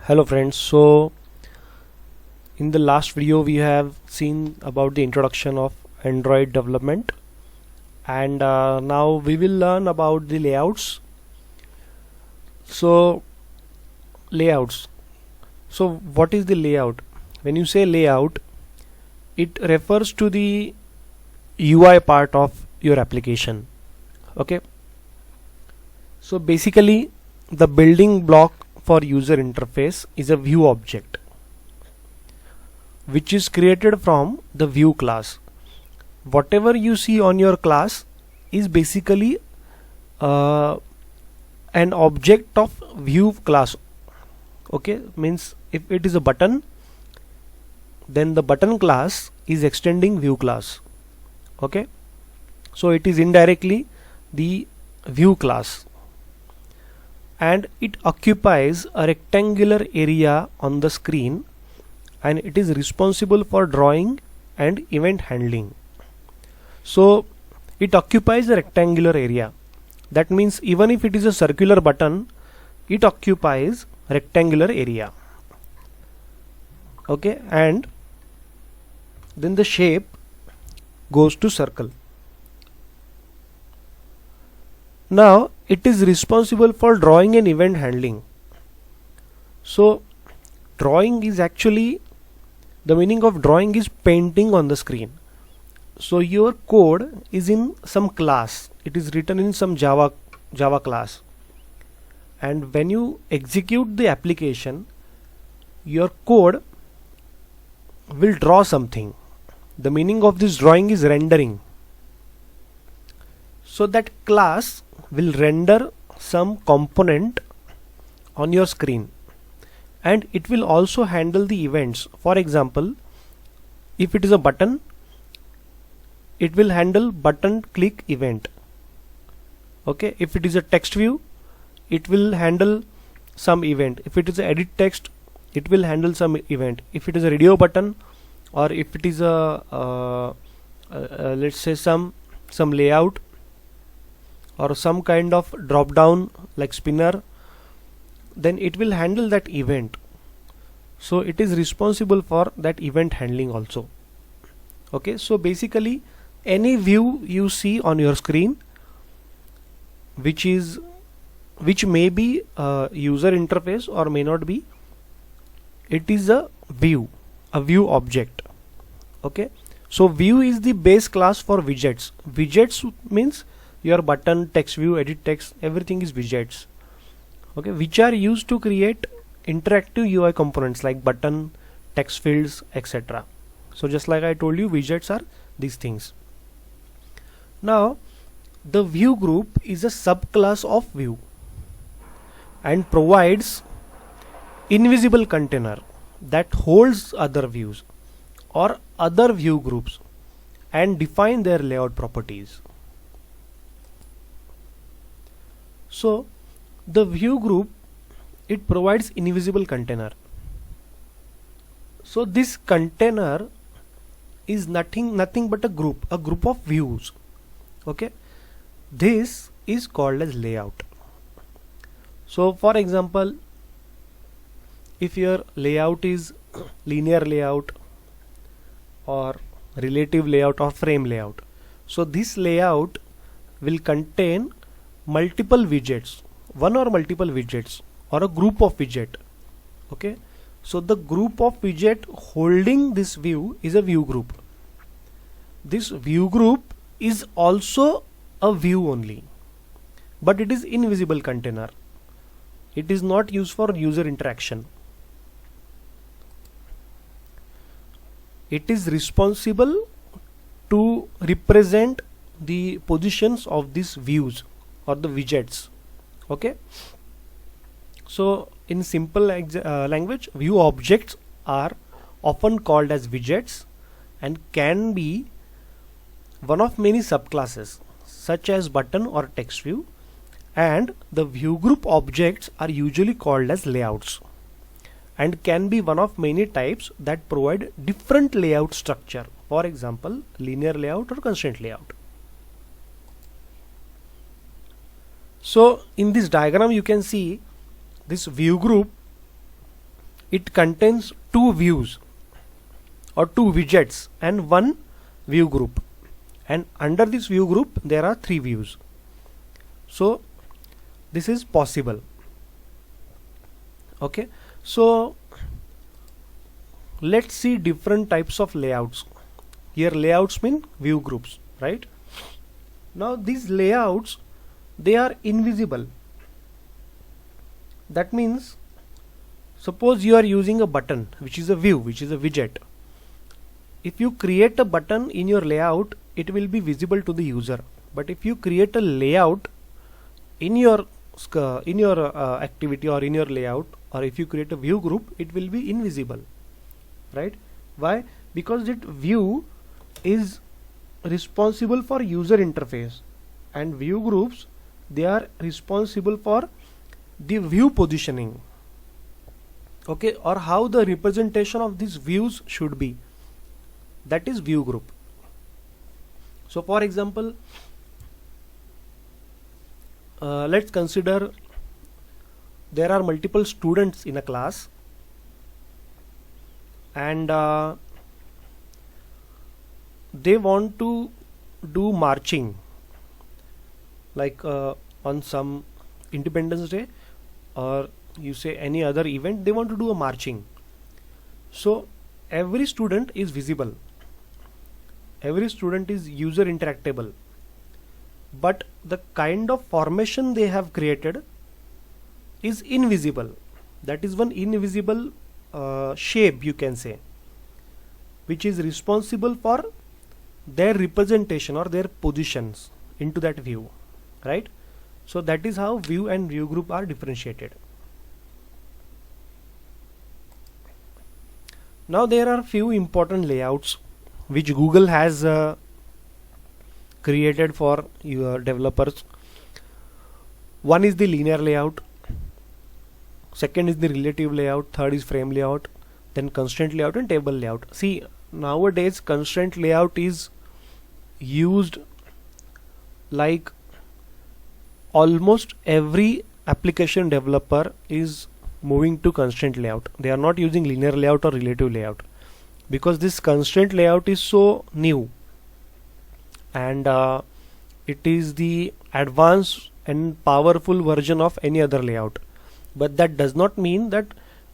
Hello friends, so in the last video we have seen about the introduction of Android development, and now we will learn about the layouts. So layouts. So what is the layout? When you say layout, it refers to the UI part of your application. Okay. So basically the building block for user interface is a view object which is created from the view class. Whatever you see on your class is basically an object of view class. Okay, means if it is a button, then the button class is extending view class. Okay, so it is indirectly the view class, and it occupies a rectangular area on the screen, and it is responsible for drawing and event handling. So it occupies a rectangular area. That means even if it is a circular button, it occupies rectangular area. Okay, and then the shape goes to circle. Now it is responsible for drawing and event handling. So drawing is actually, the meaning of drawing is painting on the screen. So your code is in some class, it is written in some Java class, and when you execute the application, your code will draw something. The meaning of this drawing is rendering. So that class will render some component on your screen, and it will also handle the events. For example, if it is a button, it will handle button click event. Okay, if it is a text view, it will handle some event. If it is a edit text, it will handle some event. If it is a radio button, or if it is a let's say some layout or some kind of drop down like spinner, then it will handle that event. So it is responsible for that event handling also. Okay, so basically any view you see on your screen which may be a user interface or may not be, it is a view object. Okay, so view is the base class for widgets. Widgets means your button, text view, edit text, everything is widgets. Okay, which are used to create interactive UI components like button, text fields, etc. So just like I told you, widgets are these things. Now the view group is a subclass of view and provides invisible container that holds other views or other view groups and define their layout properties. So the view group, it provides invisible container. So this container is nothing but a group of views. Okay, this is called as layout. So for example, if your layout is linear layout or relative layout or frame layout, so this layout will contain multiple widgets, one or multiple widgets, or a group of widget. Okay, so the group of widget holding this view is a view group. This view group is also a view only, but it is invisible container. It is not used for user interaction. It is responsible to represent the positions of these views or the widgets. Okay, so in simple language, view objects are often called as widgets and can be one of many subclasses such as button or text view, and the view group objects are usually called as layouts and can be one of many types that provide different layout structure. For example, linear layout or constraint layout. So in this diagram you can see this view group it contains two views or two widgets and one view group, and under this view group there are three views. So this is possible. Okay, so let's see different types of layouts. Here layouts mean view groups, right? Now these layouts, they are invisible. That means suppose you are using a button which is a view, which is a widget. If you create a button in your layout, it will be visible to the user. But if you create a layout in your activity or in your layout, or if you create a view group, it will be invisible, right? Why? Because that view is responsible for user interface, and view groups, they are responsible for the view positioning, okay, or how the representation of these views should be. That is view group. So for example, let's consider there are multiple students in a class, and they want to do marching, like on some Independence Day, or you say any other event, they want to do a marching. So every student is visible, every student is user interactable, but the kind of formation they have created is invisible. That is one invisible shape, you can say, which is responsible for their representation or their positions into that view, right? So that is how view and view group are differentiated. Now there are few important layouts which Google has created for your developers. One is the linear layout, second is the relative layout, third is frame layout, then constraint layout and table layout. See, nowadays constraint layout is used like almost every application developer is moving to constraint layout. They are not using linear layout or relative layout, because this constraint layout is so new, and it is the advanced and powerful version of any other layout. But that does not mean that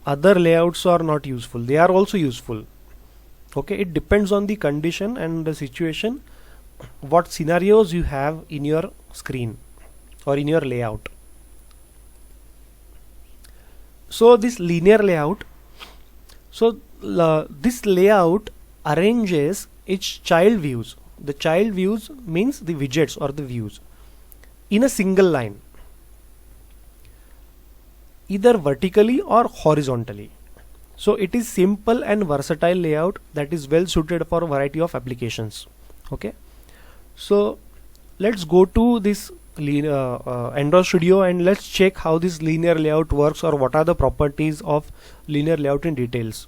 other layouts are not useful. They are also useful. Okay, it depends on the condition and the situation, what scenarios you have in your screen or in your layout. So this linear layout, so this layout arranges its child views. The child views means the widgets or the views in a single line, either vertically or horizontally. So it is simple and versatile layout that is well suited for a variety of applications. Okay, so let's go to this Android Studio and let's check how this linear layout works, or what are the properties of linear layout in details.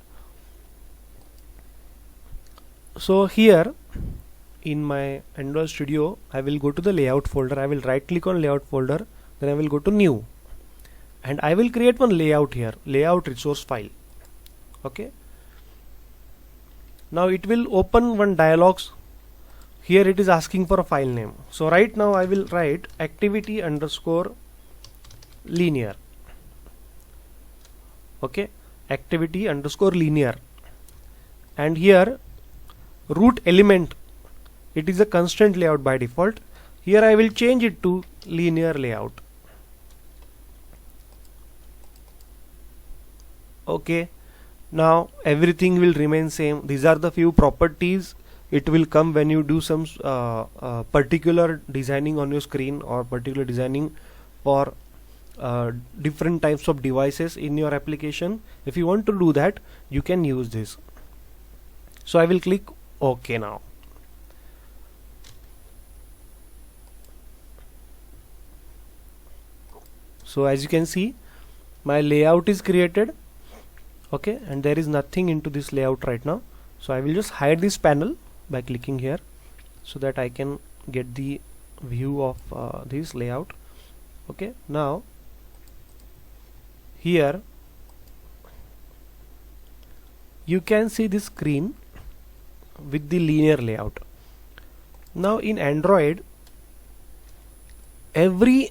So here in my Android Studio, I will go to the layout folder. I will right click on layout folder, then I will go to new, and I will create one layout here, layout resource file. Okay, now it will open one dialog. Here it is asking for a file name. So right now I will write activity underscore linear. Okay, activity underscore linear, and here root element, it is a constraint layout by default. Here I will change it to linear layout. Okay, now everything will remain same. These are the few properties it will come when you do some particular designing on your screen, or particular designing for different types of devices in your application. If you want to do that, you can use this. So I will click OK now. So as you can see, my layout is created. Okay, and there is nothing into this layout right now. So I will just hide this panel by clicking here, so that I can get the view of this layout. Okay, now here you can see this screen with the linear layout. Now in Android, every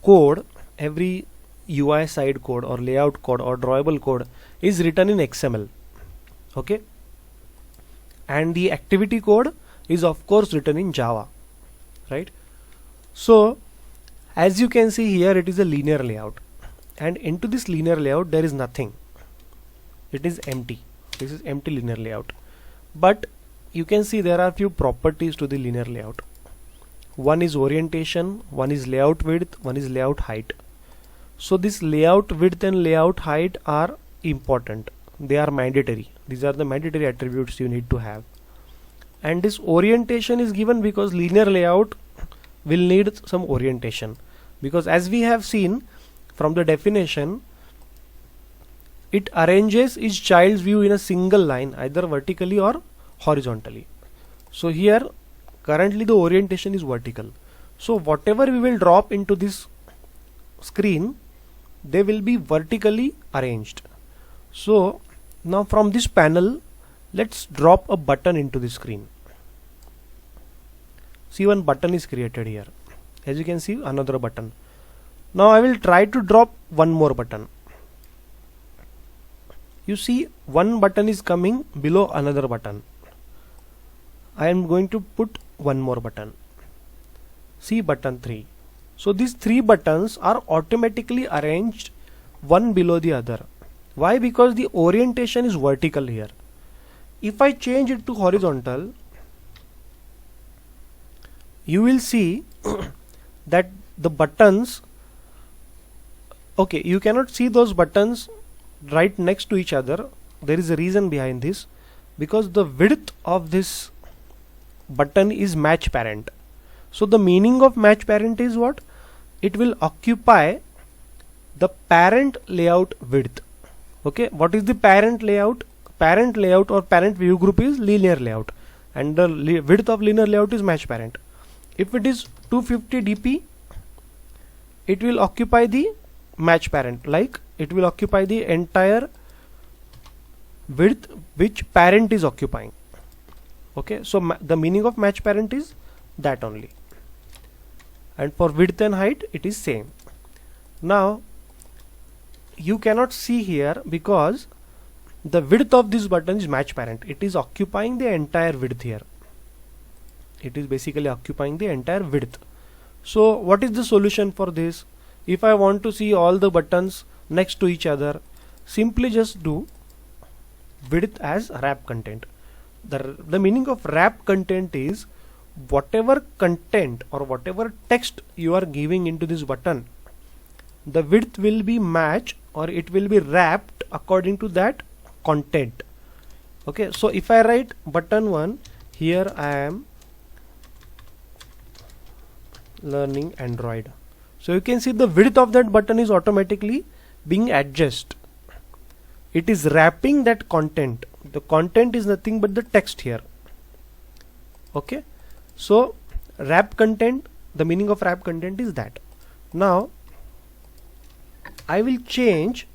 code, every UI side code or layout code or drawable code is written in XML. Okay, and the activity code is of course written in Java, right? So as you can see here, it is a linear layout, and into this linear layout there is nothing. It is empty. This is empty linear layout. But you can see there are few properties to the linear layout. One is orientation, one is layout width, one is layout height. So this layout width and layout height are important. They are mandatory. These are the mandatory attributes you need to have. And this orientation is given because linear layout will need some orientation, because as we have seen from the definition, it arranges its child's view in a single line, either vertically or horizontally. So here currently the orientation is vertical. So whatever we will drop into this screen, they will be vertically arranged. So now from this panel, let's drop a button into the screen. See, one button is created here. As you can see, another button. Now I will try to drop one more button. You see, one button is coming below another button. I am going to put one more button. See, button 3. So these 3 buttons are automatically arranged one below the other. Why? Because the orientation is vertical here. If I change it to horizontal, you will see that the buttons, okay, you cannot see those buttons right next to each other. There is a reason behind this, because the width of this button is match parent. So the meaning of match parent is what? It will occupy the parent layout width. Okay, what is the parent layout? Parent layout or parent view group is linear layout, and the width of linear layout is match parent. If it is 250 dp, it will occupy the match parent, like it will occupy the entire width which parent is occupying. Okay, so the meaning of match parent is that only, and for width and height it is same. Now you cannot see here because the width of this button is match parent. It is occupying the entire width here. It is basically occupying the entire width. So what is the solution for this? If I want to see all the buttons next to each other, simply just do width as wrap content. The meaning of wrap content is whatever content or whatever text you are giving into this button, the width will be matched or it will be wrapped according to that content. Okay, so if I write button 1, here I am learning Android. So you can see the width of that button is automatically being adjusted. It is wrapping that content. The content is nothing but the text here. Okay, so wrap content, the meaning of wrap content is that. Now I will change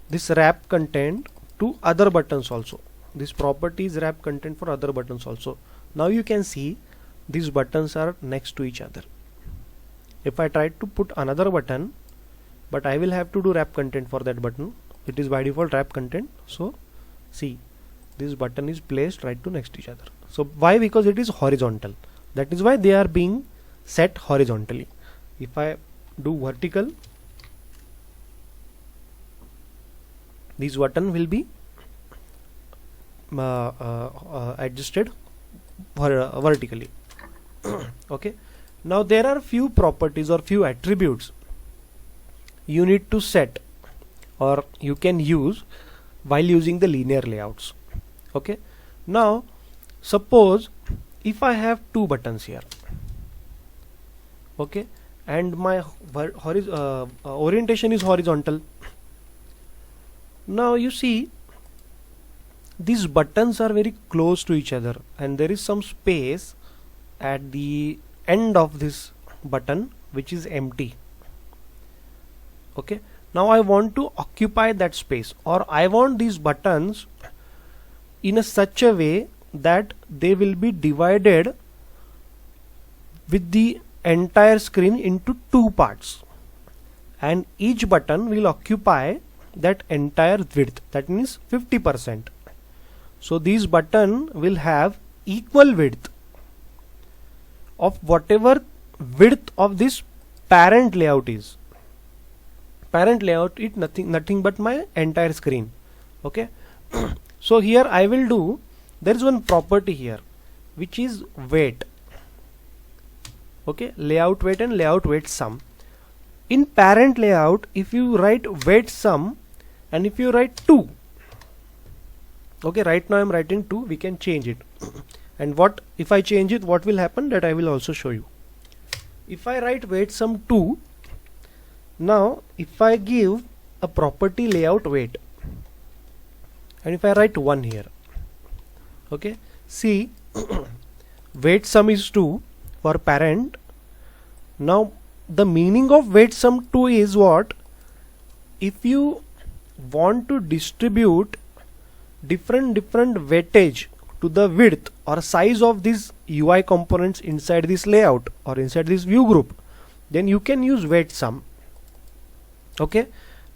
this wrap content to other buttons also. This property is wrap content for other buttons also. Now you can see these buttons are next to each other. If I try to put another button, but I will have to do wrap content for that button. It is by default wrap content. So see, this button is placed right to next to each other. So why? Because it is horizontal. That is why they are being set horizontally. If I do vertical, this button will be adjusted vertically. Okay, now there are few properties or few attributes you need to set or you can use while using the linear layouts. Okay, now suppose if I have 2 buttons here, okay, and my orientation is horizontal. Now you see these buttons are very close to each other and there is some space at the end of this button which is empty. Okay, now I want to occupy that space, or I want these buttons in a such a way that they will be divided with the entire screen into two parts, and each button will occupy that entire width, that means 50%. So these button will have equal width of whatever width of this parent layout is. Parent layout is nothing but my entire screen. Okay. So here I will do, there is one property here which is weight. Okay, layout weight and layout weight sum. In parent layout, if you write weight sum and if you write 2, okay, right now I am writing 2, we can change it. And what if I change it, what will happen, that I will also show you. If I write weight sum 2, now if I give a property layout weight and if I write 1 here, okay, see weight sum is 2 for parent. Now the meaning of weight sum 2 is what? If you want to distribute different weightage to the width or size of these UI components inside this layout or inside this view group, then you can use weight sum. Okay,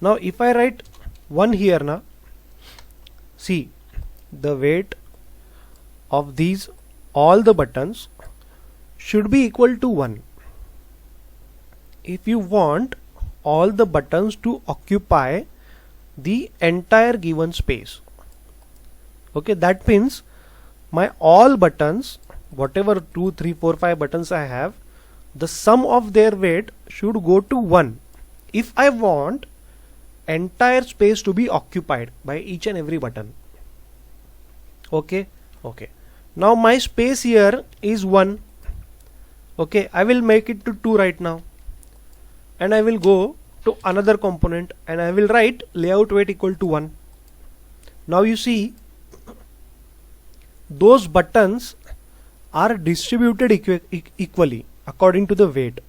now if I write 1 here, now see the weight of these all the buttons should be equal to 1 if you want all the buttons to occupy the entire given space. Okay, that means my all buttons, whatever 2, 3, 4, 5 buttons I have, the sum of their weight should go to 1 if I want entire space to be occupied by each and every button. Okay, okay. Now my space here is 1. Okay, I will make it to 2 right now, and I will go to another component and I will write layout weight equal to 1. Now you see those buttons are distributed equally according to the weight.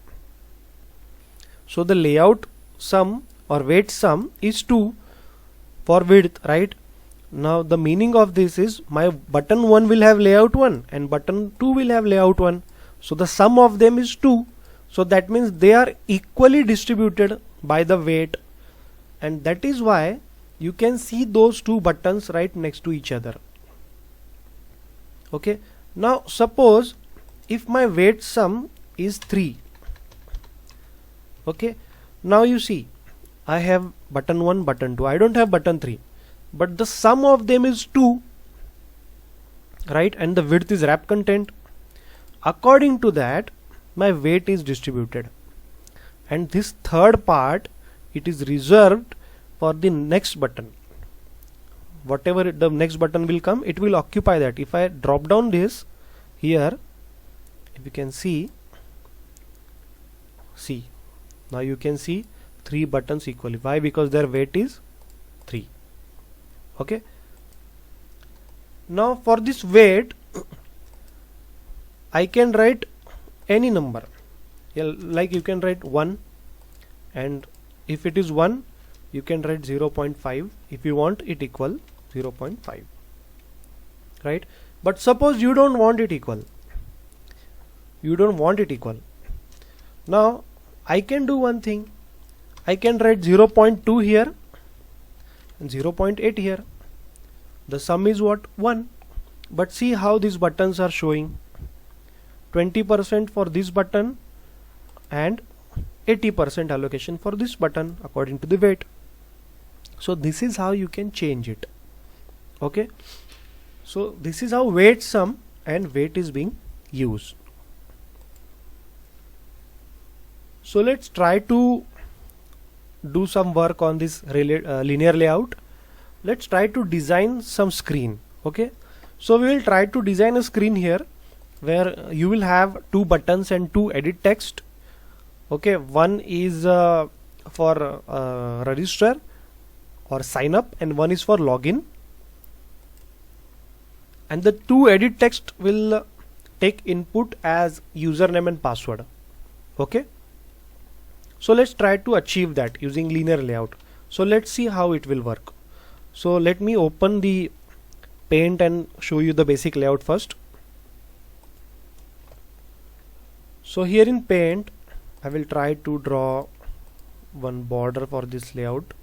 So the layout sum or weight sum is 2 for width, right? Now the meaning of this is my button 1 will have layout 1 and button 2 will have layout 1. So the sum of them is 2. So that means they are equally distributed by the weight, and that is why you can see those two buttons right next to each other. Okay, now suppose if my weight sum is 3. Okay, now you see I have button 1, button 2, I don't have button 3, but the sum of them is 2, right? And the width is wrap content. According to that, my weight is distributed, and this third part, it is reserved for the next button. Whatever the next button will come, it will occupy that. If I drop down this here, if you can see, now you can see 3 buttons equally. Why? Because their weight is 3. Okay, now for this weight I can write any number. Like you can write 1, and if it is 1 you can write 0.5 if you want it equal 0.5, right? But suppose you don't want it equal, now I can do one thing. I can write 0.2 here and 0.8 here. The sum is what? 1. But see how these buttons are showing. 20% for this button and 80% allocation for this button according to the weight. So this is how you can change it. Okay, so this is how weight sum and weight is being used. So let's try to do some work on this linear layout. Let's try to design some screen. Okay, so we will try to design a screen here where you will have 2 buttons and 2 edit text. Okay, one is for register or sign up, and one is for login, and the 2 edit text will take input as username and password. Okay, so let's try to achieve that using linear layout. So let's see how it will work. So let me open the Paint and show you the basic layout first. So here in Paint I will try to draw one border for this layout.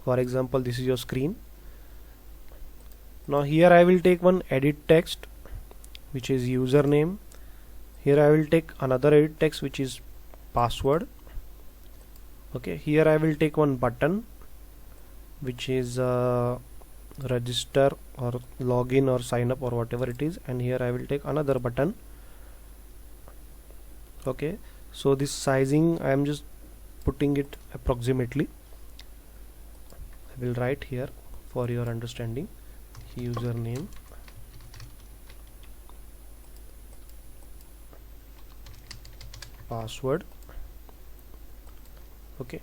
For example, this is your screen. Now here I will take one edit text which is username. Here I will take another edit text which is password. Okay, here I will take one button which is register or login or sign up or whatever it is, and here I will take another button. Okay, so this sizing I am just putting it approximately. I will write here for your understanding: username, password, okay,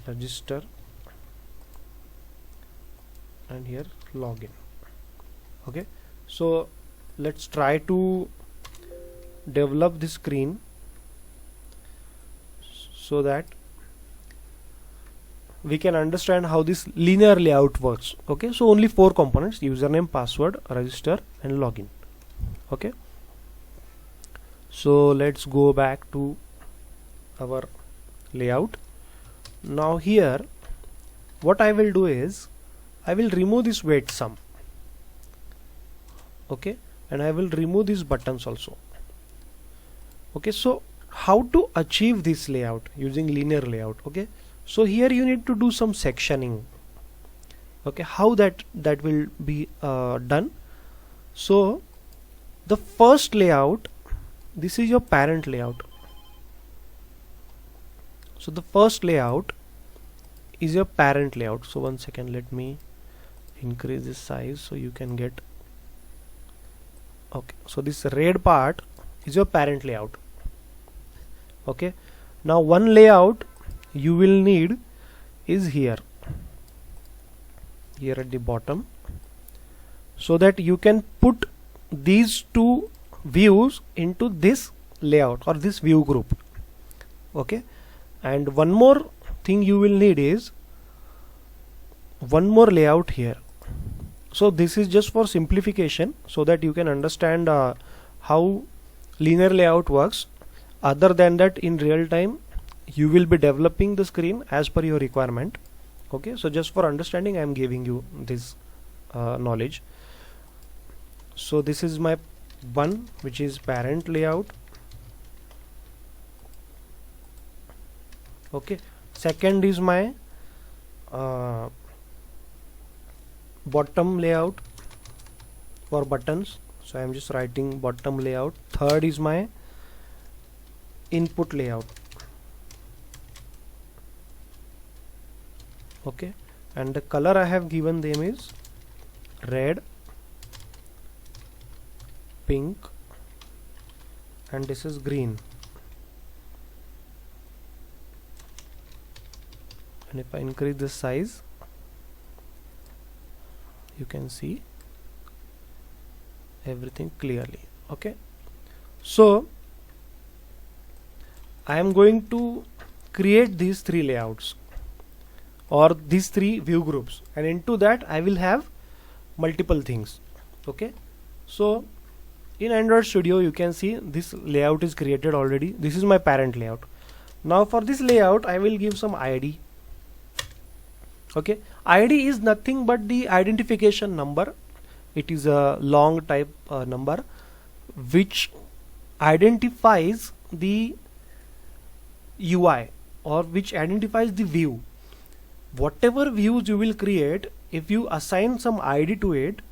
register, and here login. Okay, so let's try to develop this screen so that we can understand how this linear layout works. Okay, so only 4 components: username, password, register, and login. Okay, so let's go back to our layout. Now here what I will do is I will remove this weight sum. Okay, and I will remove these buttons also. Okay, so how to achieve this layout using linear layout? Okay, so here you need to do some sectioning. Okay, how that will be done? So the first layout, this is your parent layout. So the first layout is your parent layout. So one second, let me increase this size so you can get. Okay, so this red part is your parent layout. Okay, now one layout you will need is here at the bottom, so that you can put these 2 views into this layout or this view group. Okay, and one more thing you will need is one more layout here. So this is just for simplification so that you can understand how linear layout works. Other than that, in real time you will be developing the screen as per your requirement. Okay, so just for understanding I am giving you this knowledge. So this is my one, which is parent layout. Okay, second is my bottom layout for buttons, so I am just writing bottom layout. Third is my input layout. Okay, and the color I have given them is red, pink, and this is green. And if I increase the size, you can see everything clearly. Okay, so I am going to create these 3 layouts or these 3 view groups, and into that I will have multiple things. Okay, so in Android Studio you can see this layout is created already. This is my parent layout. Now for this layout I will give some ID. Okay, ID is nothing but the identification number. It is a long type number which identifies the UI or which identifies the view. Whatever views you will create, if you assign some ID to it,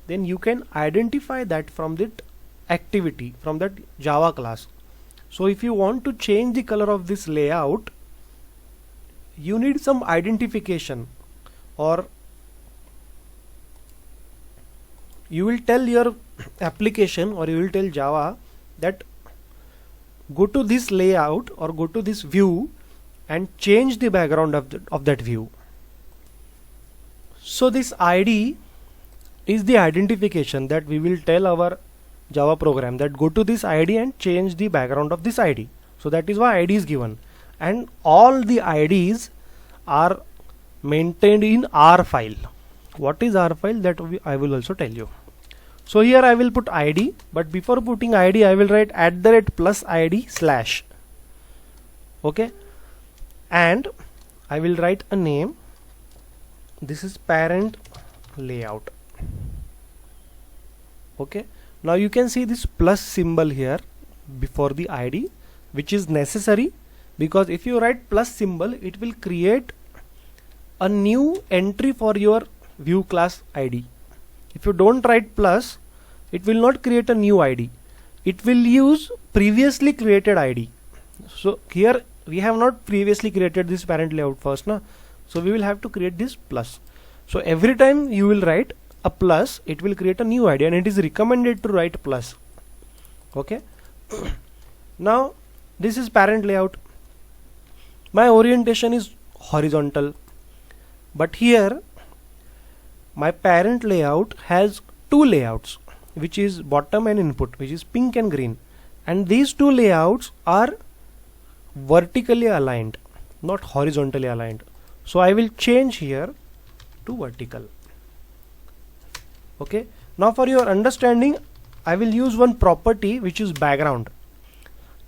then you can identify that from that activity, from that Java class. So if you want to change the color of this layout, you need some identification, or you will tell your application or you will tell Java that go to this layout or go to this view and change the background of that view. So this ID is the identification that we will tell our Java program that go to this ID and change the background of this ID. So that is why ID is given, and all the IDs are maintained in R file. What is R file, that I will also tell you. So here I will put ID, but before putting ID I will write @+ID/. Okay, and I will write a name. This is parent layout. Okay, now you can see this plus symbol here before the ID, which is necessary, because if you write plus symbol it will create a new entry for your view class ID. If you don't write plus, it will not create a new ID, it will use previously created ID. So here we have not previously created this parent layout first, na? So we will have to create this plus. So every time you will write a plus, it will create a new ID, and it is recommended to write plus. Okay. Now this is parent layout. My orientation is horizontal, but here my parent layout has two layouts, which is bottom and input, which is pink and green, and these two layouts are vertically aligned, not horizontally aligned. So I will change here to vertical. Okay, now for your understanding I will use one property which is background.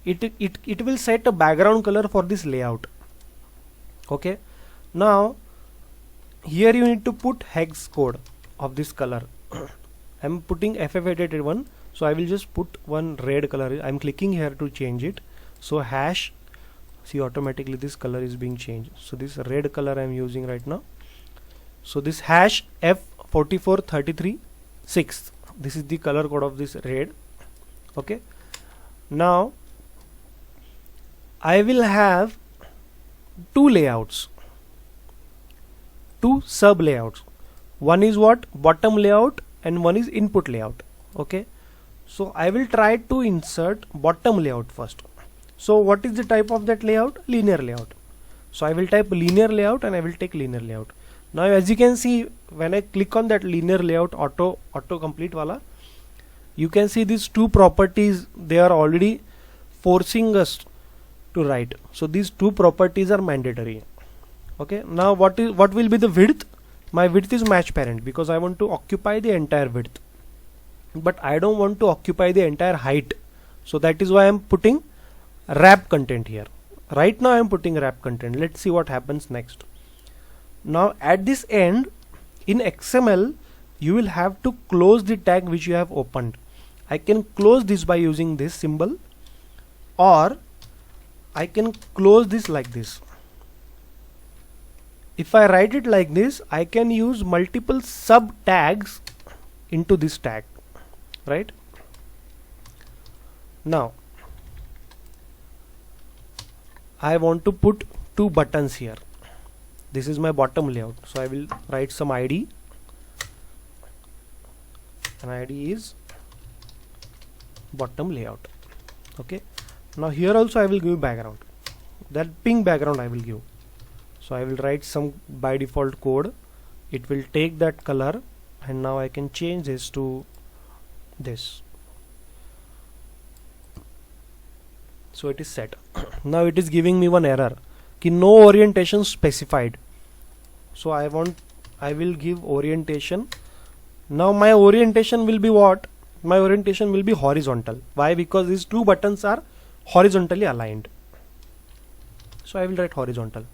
It will set a background color for this layout. Okay, now here you need to put hex code of this color. I'm putting FF881, so I will just put one red color. I'm clicking here to change it. So hash, see, automatically this color is being changed. So this red color I'm using right now. So this hash F44336, this is the color code of this red. Okay, now I will have two layouts, two sub layouts. One is what? Bottom layout, and one is input layout. Okay, so I will try to insert bottom layout first. So what is the type of that layout? Linear layout. So I will type linear layout and I will take linear layout. Now as you can see, when I click on that linear layout auto complete wala, you can see these two properties, they are already forcing us to write. So these two properties are mandatory. Okay, now what will be the width? My width is match parent, because I want to occupy the entire width, but I don't want to occupy the entire height. So that is why I am putting wrap content here. Right now I am putting wrap content. Let's see what happens next. Now at this end in XML you will have to close the tag which you have opened. I can close this by using this symbol, or I can close this like this. If I write it like this, I can use multiple sub tags into this tag, right? Now I want to put two buttons here. This is my bottom layout, so I will write some ID, and ID is bottom layout. Okay, now here also I will give background, that pink background I will give. So I will write some by default code, it will take that color, and now I can change this to this. So it is set. Now it is giving me one error कि no orientation specified. So I will give orientation. Now my orientation will be what? My orientation will be horizontal. Why? Because these two buttons are horizontally aligned. So I will write horizontal.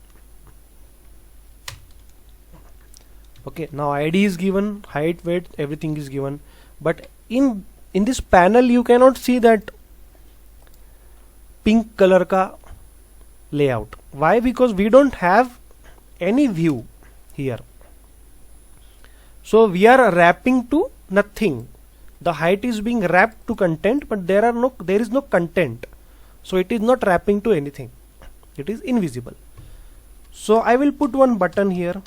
Okay, now ID is given, height, weight, everything is given, but in this panel you cannot see that pink color ka layout. Why? Because we don't have any view here. So we are wrapping to nothing. The height is being wrapped to content, but there is no content. So it is not wrapping to anything. It is invisible. So I will put one button here.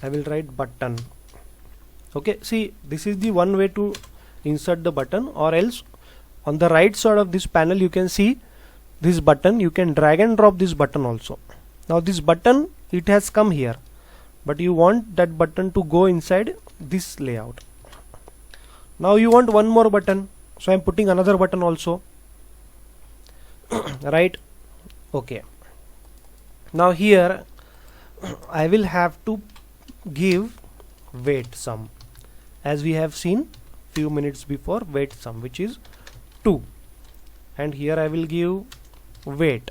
I will write button. Okay, see, this is the one way to insert the button, or else on the right side of this panel you can see this button. You can drag and drop this button also. Now this button, it has come here, but you want that button to go inside this layout. Now you want one more button, so I am putting another button also. Right? Okay. Now here I will have to give weight sum, as we have seen few minutes before, weight sum, which is 2, and here I will give weight,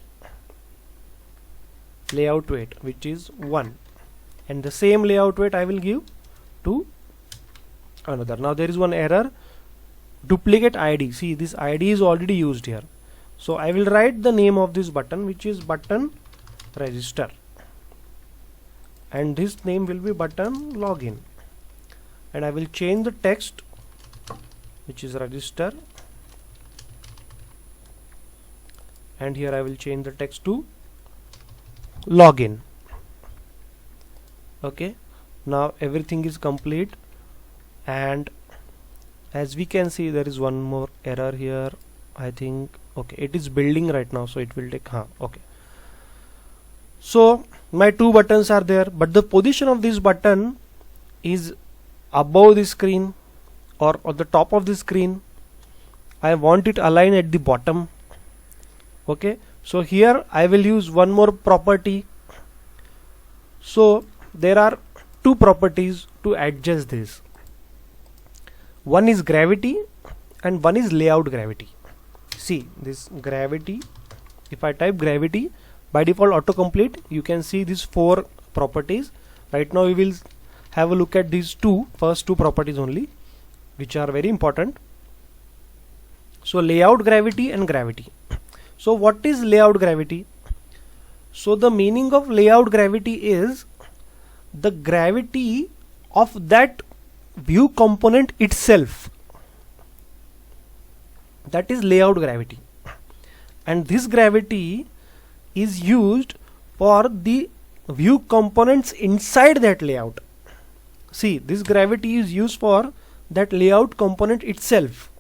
layout weight, which is 1, and the same layout weight I will give to another. Now there is one error, duplicate ID. See, this ID is already used here, so I will write the name of this button, which is button register, and this name will be button login, and I will change the text, which is register, and here I will change the text to login. Okay, now everything is complete, and as we can see there is one more error here, I think. Okay, it is building right now, so it will take okay. So my two buttons are there, but the position of this button is above the screen or on the top of the screen. I want it aligned at the bottom. Okay, so here I will use one more property. So there are two properties to adjust this. One is gravity and one is layout gravity. See this gravity, if I type gravity, by default autocomplete, you can see these 4 properties. Right now we will have a look at these first two properties only, which are very important. So layout gravity and gravity. So what is layout gravity? So the meaning of layout gravity is the gravity of that view component itself. That is layout gravity, and this gravity is used for the view components inside that layout. See, this gravity is used for that layout component itself.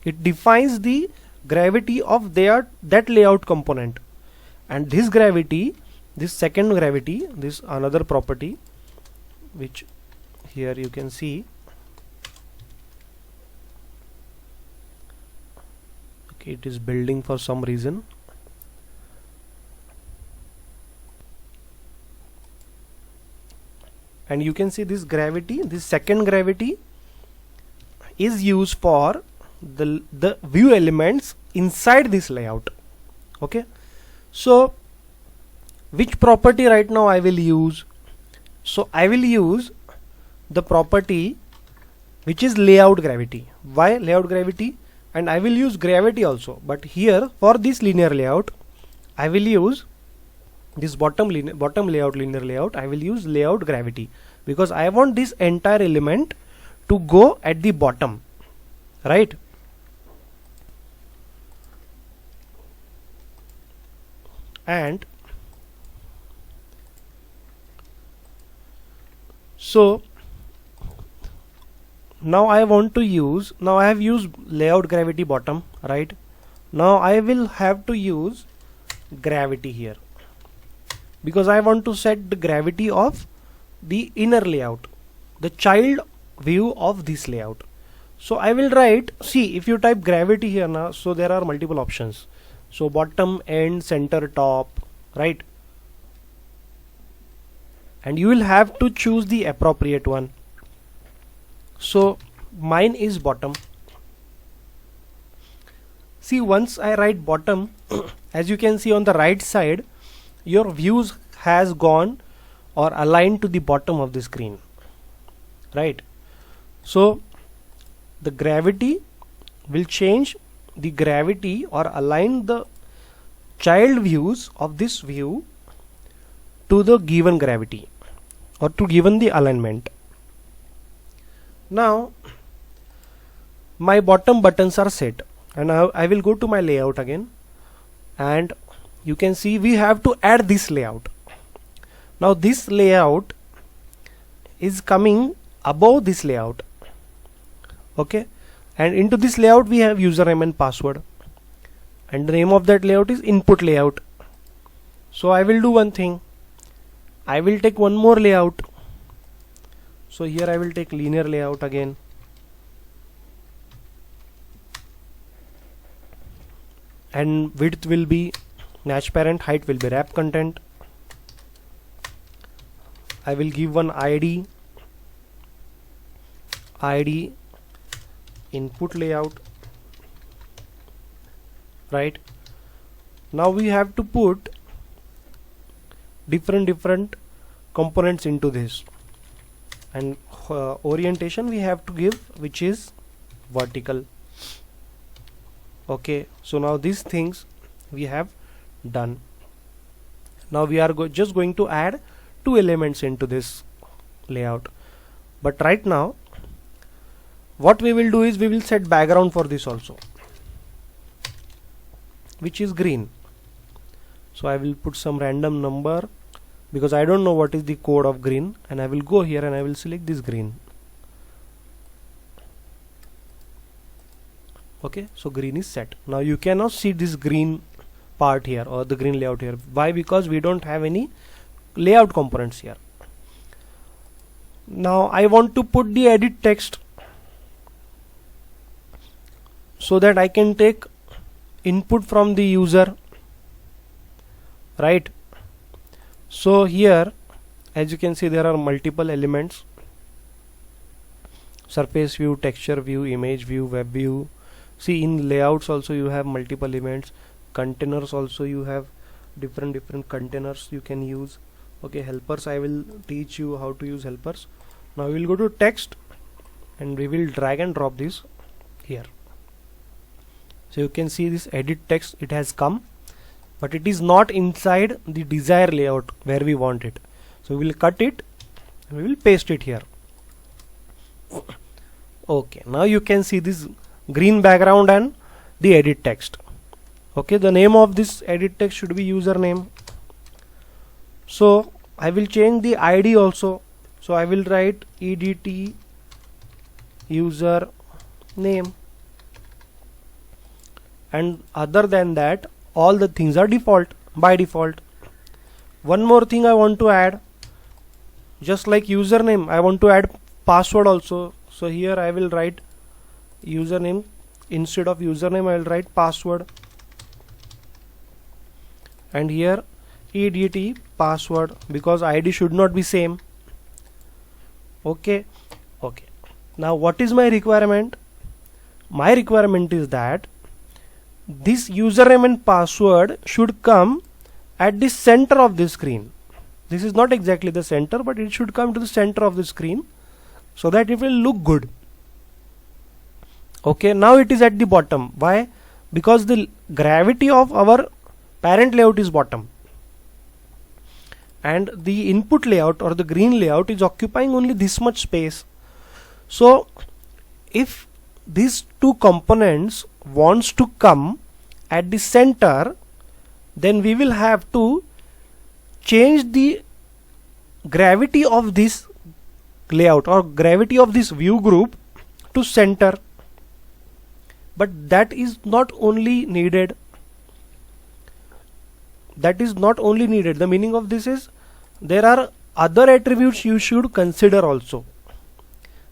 It defines the gravity of that layout component, and this gravity, this second gravity, this another property, which here you can see. Okay, it is building for some reason. And you can see this gravity, this second gravity is used for the view elements inside this layout. Okay, so which property right now I will use? So I will use the property which is layout gravity. Why layout gravity? And I will use gravity also, but here for this linear layout I will use this bottom layout, linear layout, I will use layout gravity, because I want this entire element to go at the bottom, right? And so now I want to use, now I have used layout gravity bottom, right? Now I will have to use gravity here, because I want to set the gravity of the inner layout, the child view of this layout. So I will write, see, if you type gravity here now, so there are multiple options. So bottom, end, center, top, right? And you will have to choose the appropriate one. So mine is bottom. See, once I write bottom, as you can see on the right side, your views has gone or aligned to the bottom of the screen, right? So the gravity will change the gravity or align the child views of this view to the given gravity or to given the alignment. Now my bottom buttons are set, and I will go to my layout again, and you can see we have to add this layout. Now this layout is coming above this layout, okay, and into this layout we have username and password, and the name of that layout is input layout. So I will do one thing, I will take one more layout. So here I will take linear layout again, and width will be match parent, height will be wrap content, I will give one ID input layout. Right, now we have to put different components into this, and orientation we have to give, which is vertical. Okay, so now these things we have done. Now we are just going to add 2 elements into this layout. But right now what we will do is we will set background for this also, which is green. So I will put some random number because I don't know what is the code of green, and I will go here and I will select this green. Okay, so green is set. Now you cannot see this green part here or the green layout here. Why? Because we don't have any layout components here. Now I want to put the edit text so that I can take input from the user, right? So here, as you can see, there are multiple elements: surface view, texture view, image view, web view. See, in layouts also you have multiple elements. Containers also you have different containers you can use. Okay, helpers, I will teach you how to use helpers. Now we will go to text and we will drag and drop this here. So you can see this edit text, it has come, but it is not inside the desired layout where we want it. So we will cut it and we will paste it here. Okay, now you can see this green background and the edit text. Okay, the name of this edit text should be username. So I will change the ID also. So I will write edt user name, and other than that all the things are default by default. One more thing I want to add, just like username I want to add password also. So here I will write username, instead of username I will write password, and here edt password, because ID should not be same. Okay, now what is my requirement? My requirement is that this username and password should come at the center of the screen. This is not exactly the center, but it should come to the center of the screen so that it will look good. Okay, now it is at the bottom. Why? Because the gravity of our parent layout is bottom, and the input layout or the green layout is occupying only this much space. So if these two components wants to come at the center, then we will have to change the gravity of this layout or gravity of this view group to center. But that is not only needed. The meaning of this is there are other attributes you should consider also.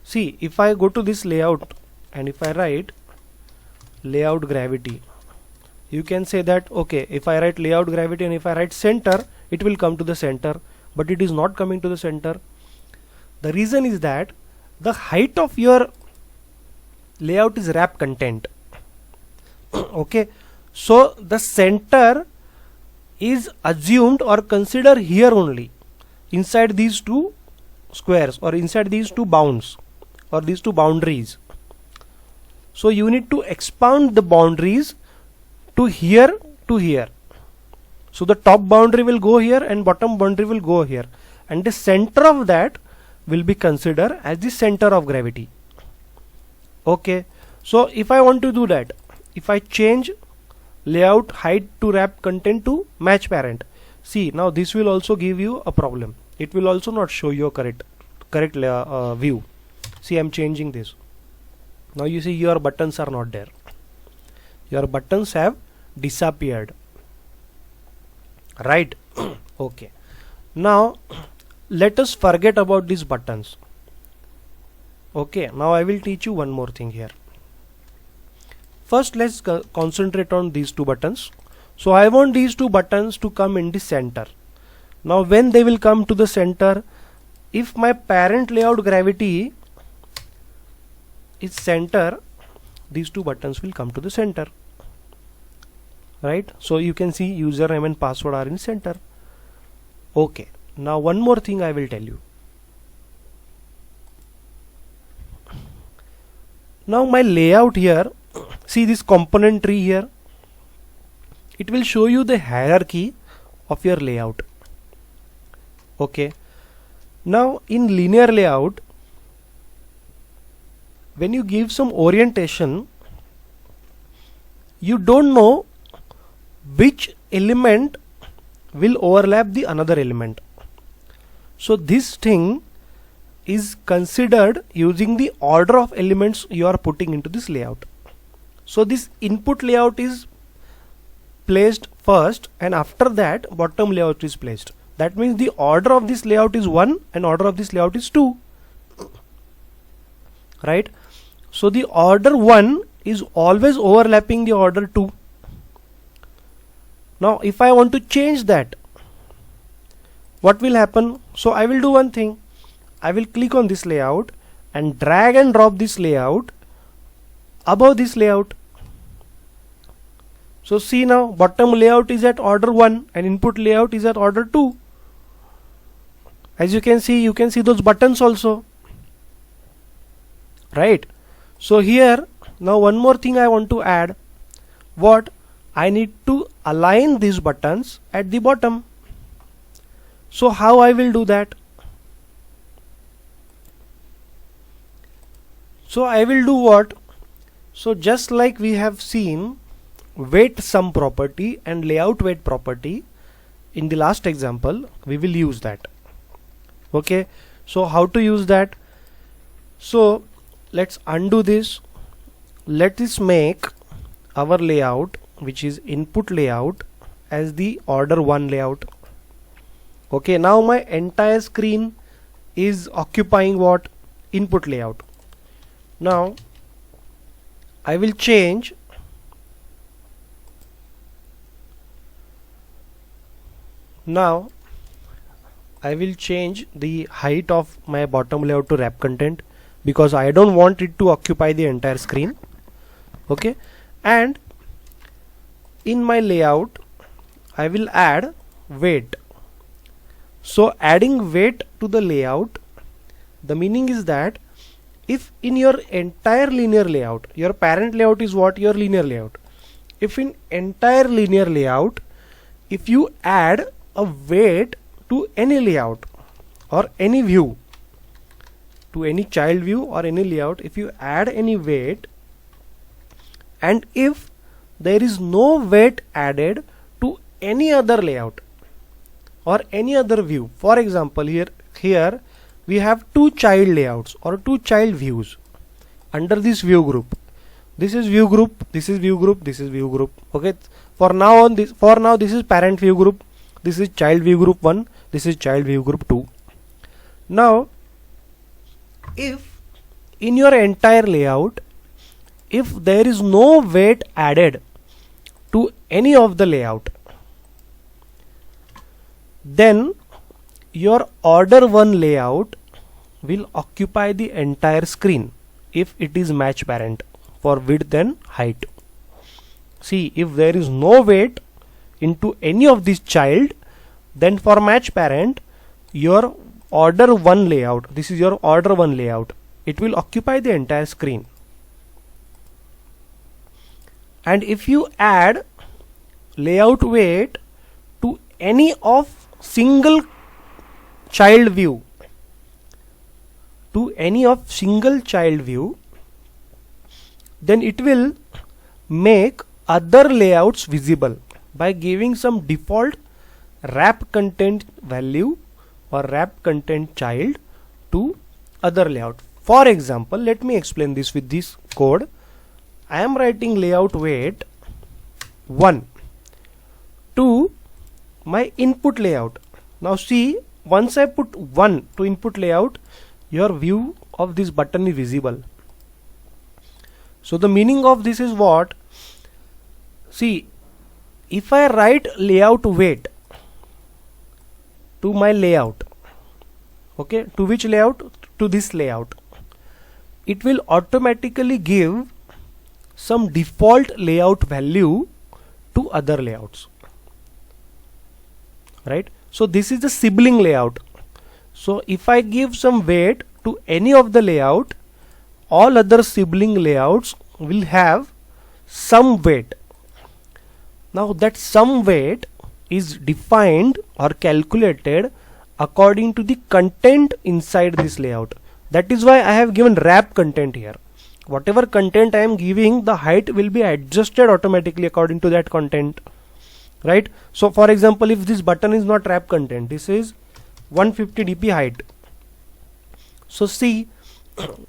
See, if I go to this layout and if I write layout gravity, you can say that okay, if I write layout gravity and if I write center, it will come to the center, but it is not coming to the center. The reason is that the height of your layout is wrap content. Okay, so the center is assumed or considered here only, inside these two squares or inside these two bounds or these two boundaries. So you need to expand the boundaries to here to here. So the top boundary will go here and bottom boundary will go here, and the center of that will be considered as the center of gravity. Okay, so if I want to do that, if I change layout height to wrap content to match parent, see, now this will also give you a problem. It will also not show your correct view. See, I'm changing this. Now you see your buttons are not there. Your buttons have disappeared, right? Okay, now let us forget about these buttons. Okay, now I will teach you one more thing here. First, let's concentrate on these two buttons. So I want these two buttons to come in the center. Now when they will come to the center, if my parent layout gravity is center, these two buttons will come to the center, right? So you can see username and password are in center. Okay, now one more thing I will tell you. Now my layout here, see this component tree here, it will show you the hierarchy of your layout. Okay, now in linear layout, when you give some orientation, you don't know which element will overlap the another element. So this thing is considered using the order of elements you are putting into this layout. So this input layout is placed first, and after that bottom layout is placed. That means the order of this layout is 1 and order of this layout is 2, right? So the order 1 is always overlapping the order 2. Now if I want to change that, what will happen? So I will do one thing. I will click on this layout and drag and drop this layout above this layout. So see, now bottom layout is at order 1 and input layout is at order 2. As you can see those buttons also, right? So here, now one more thing I want to add. What? I need to align these buttons at the bottom. So how I will do that? So I will do what? So just like we have seen weight sum property and layout weight property in the last example, we will use that. Okay, so how to use that? So let's undo this. Let us make our layout, which is input layout, as the order 1 layout. Okay, now my entire screen is occupying what? Input layout. Now I will change the height of my bottom layout to wrap content, because I don't want it to occupy the entire screen. Okay, and in my layout I will add weight. So adding weight to the layout, the meaning is that if in your entire linear layout, your parent layout is what? Your linear layout. If in entire linear layout, if you add a weight to any layout or any view, to any child view or any layout, if you add any weight, and if there is no weight added to any other layout or any other view, for example here we have two child layouts or two child views under this view group. This is view group, this is view group, this is view group. Okay, for now this is parent view group, this is child view group 1, this is child view group 2. Now if in your entire layout, if there is no weight added to any of the layout, then your order 1 layout will occupy the entire screen if it is match parent for width and height. See, if there is no weight into any of this child, then for match parent, your order 1 layout, this is your order 1 layout, it will occupy the entire screen. And if you add layout weight to any of single child view, then it will make other layouts visible by giving some default wrap content value or wrap content child to other layout. For example, let me explain this with this code. I am writing layout weight 1 to my input layout. Now see, once I put 1 to input layout, your view of this button is visible. So the meaning of this is what? See, if I write layout weight to my layout, Okay, to which layout? To this layout. It will automatically give some default layout value to other layouts, right? So this is the sibling layout. So if I give some weight to any of the layout, all other sibling layouts will have some weight. Now that some weight is defined or calculated according to the content inside this layout. That is why I have given wrap content here. Whatever content I am giving, the height will be adjusted automatically according to that content, right? So for example, if this button is not wrap content, this is 150 dp height. So see,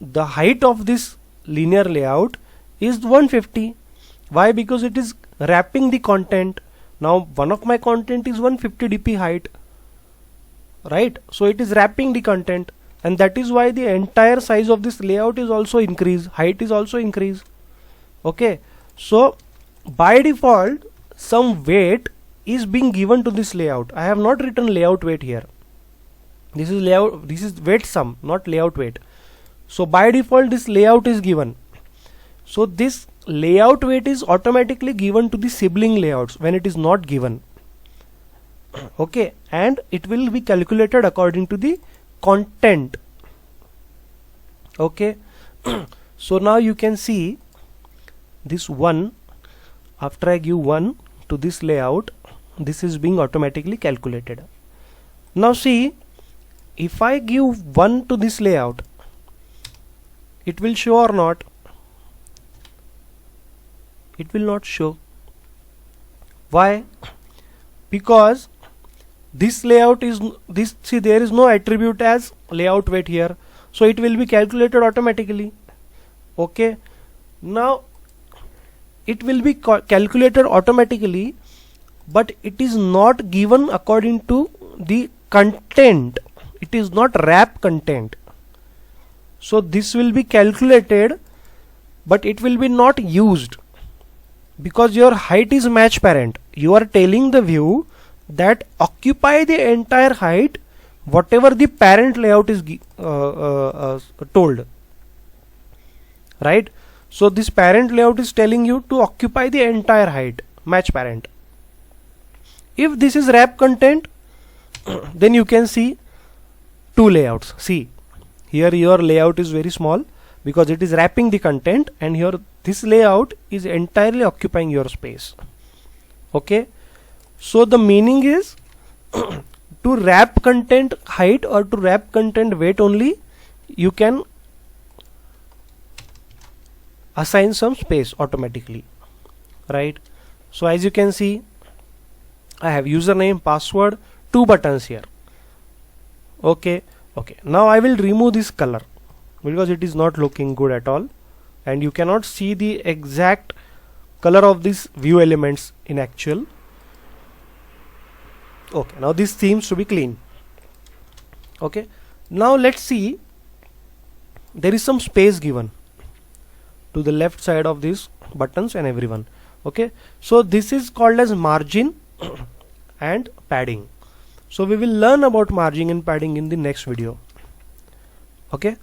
the height of this linear layout is 150. Why? Because it is wrapping the content. Now one of my content is 150 dp height, right? So it is wrapping the content, and that is why the entire size of this layout is also increased, height is also increased. Okay, so by default some weight is being given to this layout. I have not written layout weight here. This is layout, this is weight sum, not layout weight. So by default this layout is given. So this layout weight is automatically given to the sibling layouts when it is not given. Okay, and it will be calculated according to the content. Okay, so now you can see this one, after I give 1 to this layout, this is being automatically calculated. Now see, if I give 1 to this layout, it will show or not? It will not show. Why? Because this layout is this, see, there is no attribute as layout weight here, so it will be calculated automatically. Okay, now it will be calculated automatically, but it is not given according to the content. It is not wrap content. So this will be calculated, but it will be not used, because your height is match parent. You are telling the view that occupy the entire height whatever the parent layout is told, right? So this parent layout is telling you to occupy the entire height, match parent. If this is wrap content, then you can see two layouts. See, here your layout is very small because it is wrapping the content, and here this layout is entirely occupying your space. Okay, so the meaning is to wrap content height or to wrap content weight only, you can assign some space automatically, right? So as you can see, I have username, password, 2 buttons here. Okay, now I will remove this color because it is not looking good at all, and you cannot see the exact color of these view elements in actual. Okay, now this seems to be clean. Okay, now let's see, there is some space given to the left side of these buttons and everyone. Okay, so this is called as margin and padding. So we will learn about margin and padding in the next video. Okay.